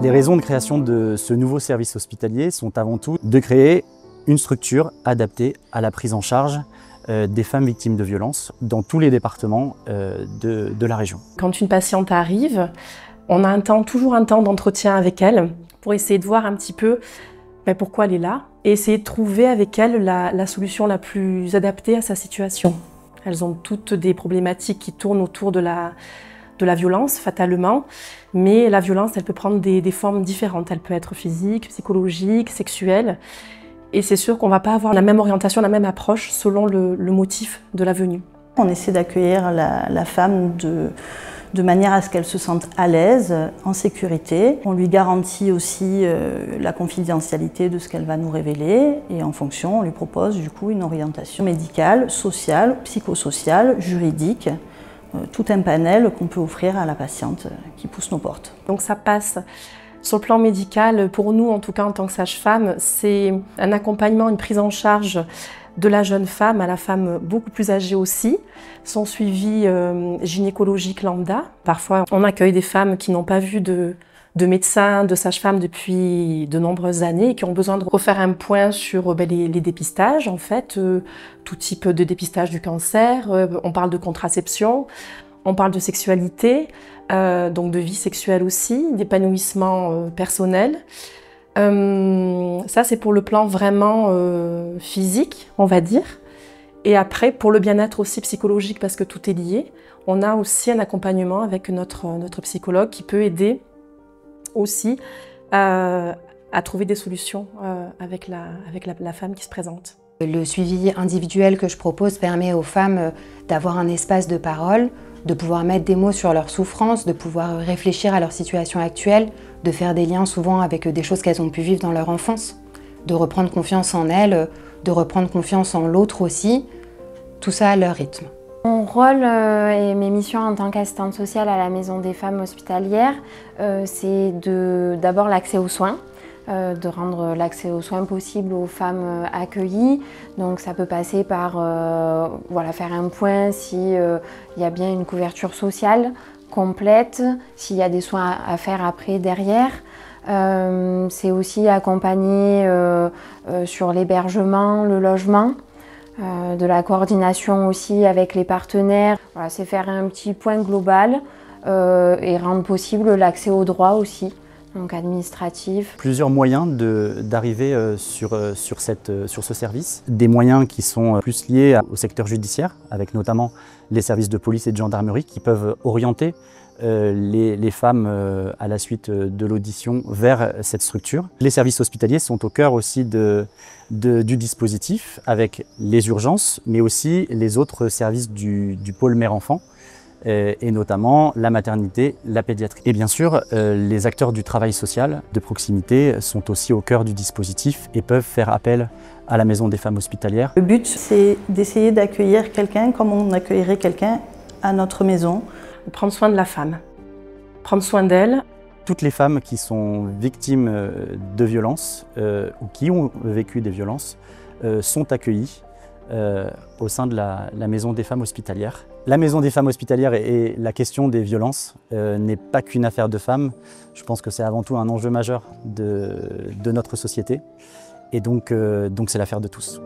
Les raisons de création de ce nouveau service hospitalier sont avant tout de créer une structure adaptée à la prise en charge des femmes victimes de violences dans tous les départements de la région. Quand une patiente arrive, on a toujours un temps d'entretien avec elle pour essayer de voir un petit peu pourquoi elle est là et essayer de trouver avec elle la solution la plus adaptée à sa situation. Elles ont toutes des problématiques qui tournent autour de la violence, fatalement, mais la violence, elle peut prendre des formes différentes. Elle peut être physique, psychologique, sexuelle. Et c'est sûr qu'on ne va pas avoir la même orientation, la même approche selon le motif de la venue. On essaie d'accueillir la femme de manière à ce qu'elle se sente à l'aise, en sécurité. On lui garantit aussi la confidentialité de ce qu'elle va nous révéler et en fonction, on lui propose du coup une orientation médicale, sociale, psychosociale, juridique, tout un panel qu'on peut offrir à la patiente qui pousse nos portes. Donc ça passe sur le plan médical, pour nous en tout cas en tant que sage-femme, c'est un accompagnement, une prise en charge de la jeune femme à la femme beaucoup plus âgée aussi, son suivi gynécologique lambda. Parfois, on accueille des femmes qui n'ont pas vu de médecin, de sage-femme depuis de nombreuses années et qui ont besoin de refaire un point sur les dépistages, en fait, tout type de dépistage du cancer. On parle de contraception, on parle de sexualité, donc de vie sexuelle aussi, d'épanouissement personnel. Ça, c'est pour le plan vraiment physique, on va dire. Et après, pour le bien-être aussi psychologique, parce que tout est lié, on a aussi un accompagnement avec notre psychologue qui peut aider aussi à trouver des solutions avec la femme qui se présente. Le suivi individuel que je propose permet aux femmes d'avoir un espace de parole, de pouvoir mettre des mots sur leurs souffrances, de pouvoir réfléchir à leur situation actuelle, de faire des liens souvent avec des choses qu'elles ont pu vivre dans leur enfance, de reprendre confiance en elles, de reprendre confiance en l'autre aussi, tout ça à leur rythme. Mon rôle et mes missions en tant qu'assistante sociale à la Maison des femmes hospitalières, c'est d'abord l'accès aux soins, de rendre l'accès aux soins possible aux femmes accueillies. Donc ça peut passer par faire un point s'il y a bien une couverture sociale complète, s'il y a des soins à faire après derrière. C'est aussi accompagner sur l'hébergement, le logement, de la coordination aussi avec les partenaires. Voilà, c'est faire un petit point global et rendre possible l'accès aux droits aussi, donc administratif. Plusieurs moyens d'arriver sur ce service. Des moyens qui sont plus liés au secteur judiciaire, avec notamment les services de police et de gendarmerie qui peuvent orienter les femmes à la suite de l'audition vers cette structure. Les services hospitaliers sont au cœur aussi du dispositif avec les urgences, mais aussi les autres services du pôle mère-enfant, et notamment la maternité, la pédiatrie. Et bien sûr, les acteurs du travail social de proximité sont aussi au cœur du dispositif et peuvent faire appel à la Maison des femmes hospitalières. Le but, c'est d'essayer d'accueillir quelqu'un comme on accueillerait quelqu'un à notre maison. Prendre soin de la femme, prendre soin d'elle. Toutes les femmes qui sont victimes de violences ou qui ont vécu des violences sont accueillies au sein de la Maison des femmes hospitalières. La Maison des femmes hospitalières et la question des violences n'est pas qu'une affaire de femmes. Je pense que c'est avant tout un enjeu majeur de notre société. Et donc c'est l'affaire de tous.